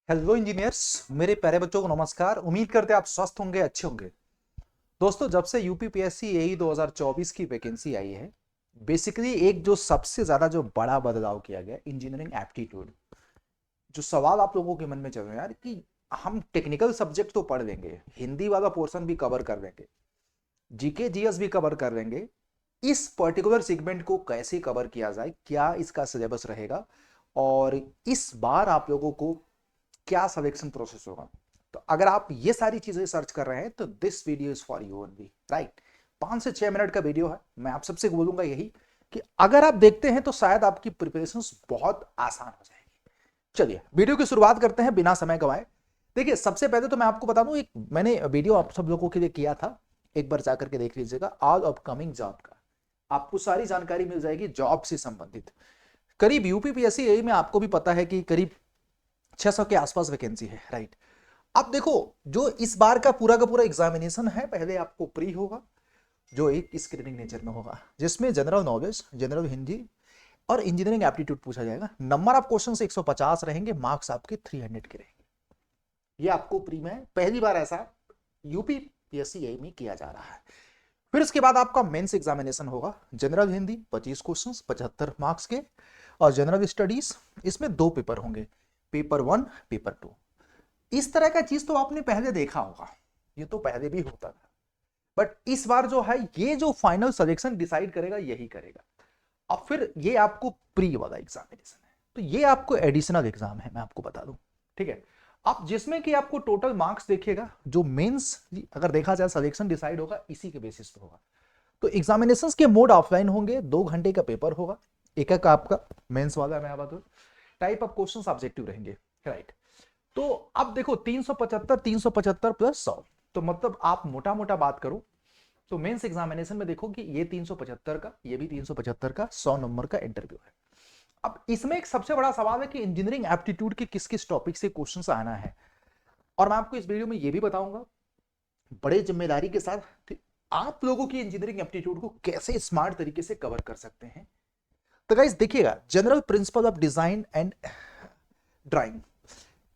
Hello engineers, मेरे प्यारे बच्चों को नमस्कार। उम्मीद करते हैं आप स्वस्थ होंगे, अच्छे होंगे। दोस्तों, जब से यूपीपीएससी एई 2024 की वैकेंसी आई है, बेसिकली एक जो सबसे ज्यादा जो बड़ा बदलाव किया गया, इंजीनियरिंग एप्टीट्यूड। जो सवाल आप लोगों के मन में चल रहे हैं यार कि हम टेक्निकल सब्जेक्ट तो पढ़ लेंगे, हिंदी वाला पोर्शन भी कवर कर लेंगे, जीके जीएस भी कवर कर लेंगे, इस पर्टिकुलर सेगमेंट को कैसे कवर किया जाए, क्या इसका सिलेबस रहेगा और इस बार आप लोगों को क्या सिलेक्शन प्रोसेस होगा। तो अगर आप ये सारी चीजें सर्च कर रहे हैं तो this video is for you only, right. 5 से 6 मिनट का वीडियो है। मैं आप सबसे बोलूंगा यही कि अगर आप देखते हैं तो शायद आपकी प्रिपरेशन बहुत आसान हो जाएगी। चलिए वीडियो की शुरुआत करते हैं बिना समय गवाए। देखिए, सबसे पहले तो मैं आपको बता दूं, एक मैंने वीडियो आप सब लोगों के लिए किया था, एक बार जाकर के देख लीजिएगा। ऑल अपकमिंग जॉब का आपको सारी जानकारी मिल जाएगी जॉब से संबंधित। करीब यूपीपीएससी एई में आपको भी पता है कि करीब 600 के आसपास वैकेंसी है, राइट। अब देखो, जो इस बार का पूरा एग्जामिनेशन है, पहले आपको प्री होगा जो एक स्क्रीनिंग नेचर में होगा, जिसमें जनरल नॉलेज, जनरल हिंदी और इंजीनियरिंग एप्टीट्यूड पूछा जाएगा। नंबर ऑफ क्वेश्चन 150 रहेंगे, मार्क्स आपके 300 के रहेंगे। ये आपको प्री में पहली बार ऐसा यूपीपीएससी में किया जा रहा है। फिर उसके बाद आपका मेंस एग्जामिनेशन होगा। जनरल हिंदी 25 क्वेश्चन 75 मार्क्स के, और जनरल स्टडीज इसमें 2 पेपर होंगे, पेपर 1, पेपर 2। इस तरह का चीज तो आपने पहले देखा होगा, ये तो पहले भी होता था, बट इस बार जो है ये जो फाइनल सिलेक्शन डिसाइड करेगा यही करेगा। अब फिर ये आपको प्री वाला एग्जामिनेशन है, तो ये आपको एडिशनल एग्जाम है, मैं आपको बता दूं, ठीक है। अब जिसमें कि आपको टोटल मार्क्स देखिएगा, जो मेंस अगर देखा जाए सिलेक्शन डिसाइड होगा इसी के बेसिस पे होगा। तो एग्जामिनेशंस के मोड ऑफलाइन होंगे, 2 घंटे का पेपर होगा, एक एक आपका मेंस वाला, मैं बता दूं टाइप ऑफ क्वेश्चन ऑब्जेक्टिव रहेंगे, राइट। तो अब देखो, 375 प्लस 100, तो मतलब आप मोटा मोटा बात करो तो मेंस एग्जामिनेशन में देखो कि ये 375 का, ये भी 375 का, 100 नंबर का इंटरव्यू है। अब इसमें एक सबसे बड़ा सवाल है कि इंजीनियरिंग एप्टीट्यूड के किस किस टॉपिक से क्वेश्चन आना है, और मैं आपको इस वीडियो में ये भी बताऊंगा बड़े जिम्मेदारी के साथ कि आप लोगों की इंजीनियरिंग एप्टीट्यूड को कैसे स्मार्ट तरीके से कवर कर सकते हैं। तो गाइस देखिएगा, general principle of design and drawing,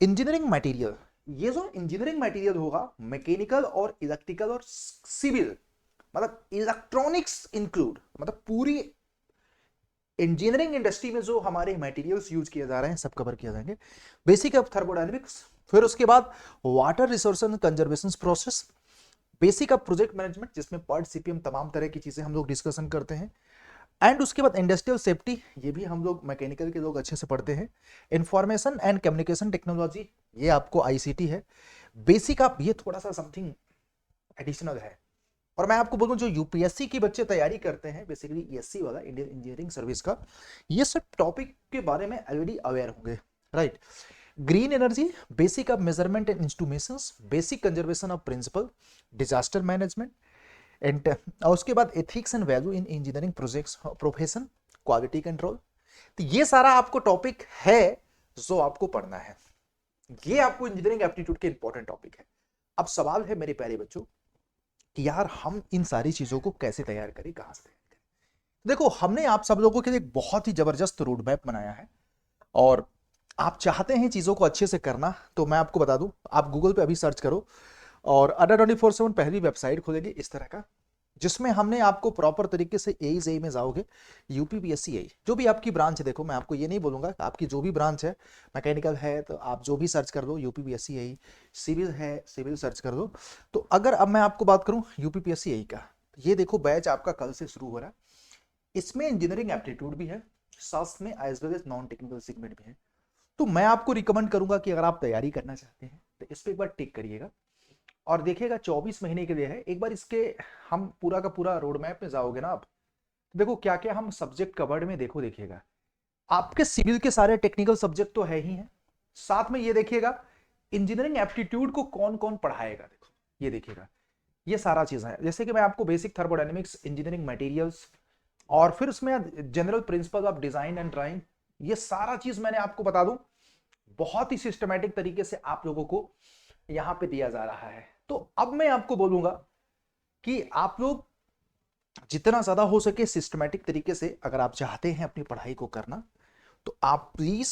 engineering material. ये जो इंजीनियरिंग मटेरियल होगा, मैकेनिकल और इलेक्ट्रिकल और सिविल, मतलब इलेक्ट्रॉनिक्स इंक्लूड, मतलब पूरी इंजीनियरिंग इंडस्ट्री में जो हमारे मटेरियल्स यूज किए जा रहे हैं सब कवर किया जाएंगे। बेसिक ऑफ थर्मोडायनेमिक्स, फिर उसके बाद water resource and conservation process, basic of project management जिसमें पर्ट सीपीएम तमाम तरह की चीजें हम लोग डिस्कशन करते हैं, एंड उसके बाद इंडस्ट्रियल सेफ्टी, ये भी हम लोग मैकेनिकल के लोग अच्छे से पढ़ते हैं। इंफॉर्मेशन एंड कम्युनिकेशन टेक्नोलॉजी, ये आपको आईसीटी है। बेसिक आप ये थोड़ा सा समथिंग एडिशनल है। और मैं आपको बोलूं, जो यूपीएससी की बच्चे तैयारी करते हैं, बेसिकली ईएससी वाला, इंडियन इंजीनियरिंग सर्विस का, ये सब टॉपिक के बारे में ऑलरेडी अवेयर होंगे, right. Green energy, basic of measurement and instrumentations, basic conservation of principle, disaster management, and और उसके बाद ethics and value in engineering projects profession, quality control. तो ये सारा आपको टॉपिक है जो आपको पढ़ना है। ये आपको इंजीनियरिंग एप्टीट्यूड के इंपॉर्टेंट टॉपिक है। अब सवाल है मेरे प्यारे बच्चों कि यार हम इन सारी चीजों को कैसे तैयार करें, कहां से तैयार करें। देखो, हमने आप सब लोगों के लिए एक बहुत ही जबरदस्त रोड मैप बनाया है, और आप चाहते हैं चीजों को अच्छे से करना, तो मैं आपको बता दूं, आप गूगल पे अभी सर्च करो, और अडा 24/7 पहली वेबसाइट खोलेगी इस तरह का, जिसमें हमने आपको प्रॉपर तरीके से ए जेई में जाओगे, यूपीपीएससी एई जो भी आपकी ब्रांच है। देखो, मैं आपको ये नहीं बोलूंगा, आपकी जो भी ब्रांच है, मैकेनिकल है तो आप जो भी सर्च कर दो यूपीपीएससी एई, सिविल है सिविल सर्च कर दो। तो अगर अब मैं आपको बात करूं यूपीपीएससी एई का, तो ये देखो बैच आपका कल से शुरू हो रहा है। इसमें इंजीनियरिंग एप्टीट्यूड भी है, साथ में as well as non technical segment भी है। तो मैं आपको रिकमेंड करूंगा कि अगर आप तैयारी करना चाहते हैं तो इस पर एक बार टिक करिएगा, और देखिएगा 24 महीने के लिए है। एक बार इसके हम पूरा का पूरा रोड मैप में जाओगे ना आप, तो देखो क्या क्या हम सब्जेक्ट कवर्ड में, देखो देखिएगा आपके सिविल के सारे टेक्निकल सब्जेक्ट तो है ही है, साथ में ये देखिएगा इंजीनियरिंग एप्टीट्यूड को कौन कौन पढ़ाएगा, देखो ये देखिएगा, ये सारा चीज है। जैसे कि मैं आपको बेसिक थर्मोडायनेमिक्स, इंजीनियरिंग मटेरियल्स, और फिर उसमें general principle of design and drawing, ये सारा चीज मैंने आपको बता दूं बहुत ही सिस्टमैटिक तरीके से आप लोगों को यहां पे दिया जा रहा है। तो अब मैं आपको बोलूंगा कि आप लोग जितना ज्यादा हो सके सिस्टमैटिक तरीके से अगर आप चाहते हैं अपनी पढ़ाई को करना, तो आप प्लीज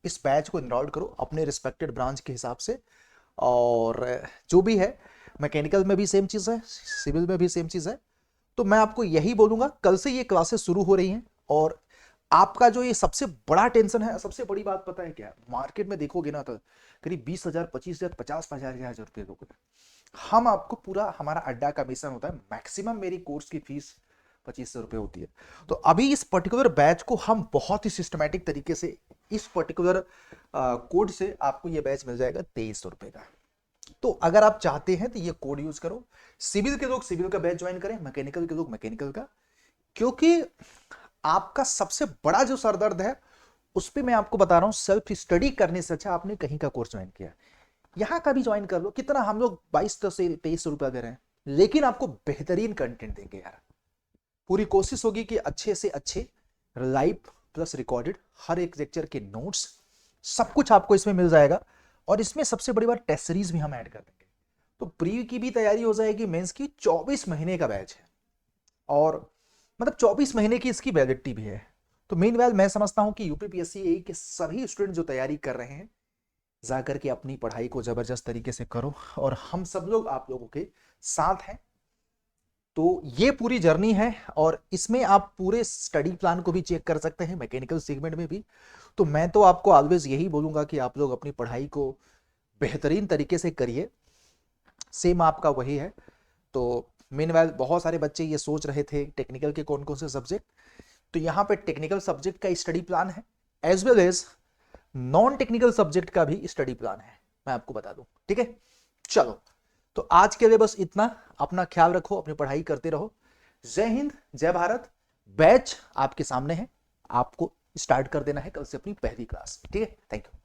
इस बैच को इनरोल करो अपने रिस्पेक्टेड ब्रांच के हिसाब से। और जो भी है, मैकेनिकल में भी सेम चीज़ है, सिविल में भी सेम चीज़ है। तो मैं आपको यही बोलूँगा, कल से ये क्लासेस शुरू हो रही हैं। और आपका जो ये सबसे बड़ा टेंशन है, सबसे बड़ी बात पता है क्या, मार्केट में देखोगे ना तो करीब 20,000, 25,000, 50,000 रुपये लोग। हम आपको पूरा, हमारा अड्डा का मिशन होता है, मैक्सिमम मेरी कोर्स की फीस 2,500 रुपये होती है। तो अभी इस पर्टिकुलर बैच को हम बहुत ही सिस्टमैटिक तरीके से, इस पर्टिकुलर कोड से आपको ये बैच मिल जाएगा 2,300 रुपये का। तो अगर आप चाहते हैं तो ये कोड यूज करो। सिविल के लोग सिविल का बैच ज्वाइन करें, मैकेनिकल के लोग मैकेनिकल का। क्योंकि आपका सबसे बड़ा जो सरदर्द है उस पर मैं आपको बता रहा हूं, सेल्फ स्टडी करने से अच्छा आपने कहीं का कोर्स ज्वाइन किया, यहां का भी ज्वाइन कर लो। कितना हम लोग 22 से 2300 रुपया दे रहे हैं, लेकिन आपको बेहतरीन कंटेंट देंगे यार। पूरी कोशिश होगी कि अच्छे से अच्छे लाइव प्लस रिकॉर्डेड हर एक लेक्चर के नोट्स सब कुछ आपको इसमें मिल जाएगा। और इसमें सबसे बड़ी बात, टेस्ट सीरीज भी हम ऐड कर देंगे। तो प्री की भी तैयारी हो जाएगी, मेंस की 24 महीने का बैच है, और मतलब 24 महीने की इसकी वैलिडिटी भी है। तो मीनवाइल मैं समझता हूं कि यूपीपीएससी एई के सभी स्टूडेंट जो तैयारी कर रहे हैं, जाकर के अपनी पढ़ाई को जबरदस्त तरीके से करो, और हम सब लोग आप लोगों के साथ हैं। तो ये पूरी जर्नी है, और इसमें आप पूरे स्टडी प्लान को भी चेक कर सकते हैं, मैकेनिकल सेगमेंट में भी। तो मैं तो आपको ऑलवेज यही बोलूंगा कि आप लोग अपनी पढ़ाई को बेहतरीन तरीके से करिए, सेम आपका वही है। तो मीनवाइल बहुत सारे बच्चे ये सोच रहे थे टेक्निकल के कौन कौन से सब्जेक्ट, तो यहाँ पे टेक्निकल सब्जेक्ट का स्टडी प्लान है, as well as non technical subject का भी स्टडी प्लान है, मैं आपको बता दूं। ठीक है, चलो तो आज के लिए बस इतना। अपना ख्याल रखो, अपनी पढ़ाई करते रहो। जय हिंद, जय भारत। बैच आपके सामने है, आपको स्टार्ट कर देना है कल से अपनी पहली क्लास। ठीक है, थैंक यू।